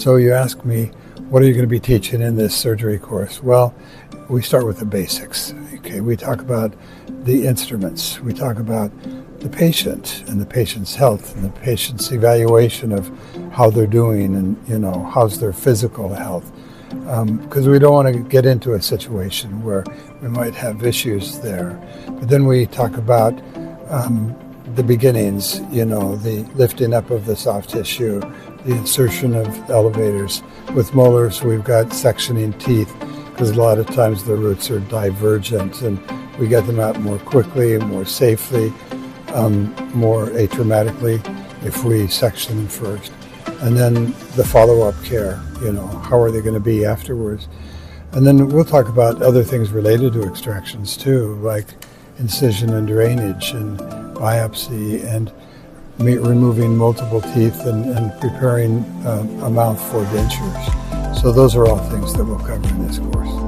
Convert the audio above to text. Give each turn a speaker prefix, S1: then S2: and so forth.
S1: So you ask me, what are you going to be teaching in this surgery course? Well, we start with the basics. Okay, we talk about the instruments. We talk about the patient and the patient's health and the patient's evaluation of how they're doing and, how's their physical health. Because we don't want to get into a situation where we might have issues there. But then we talk about the beginnings, the lifting up of the soft tissue, the insertion of elevators. With molars, we've got sectioning teeth, because a lot of times the roots are divergent, and we get them out more quickly, more safely, more atraumatically if we section them first. And then the follow-up care, how are they going to be afterwards? And then we'll talk about other things related to extractions too, like incision and drainage and biopsy and removing multiple teeth and preparing a mouth for dentures. So those are all things that we'll cover in this course.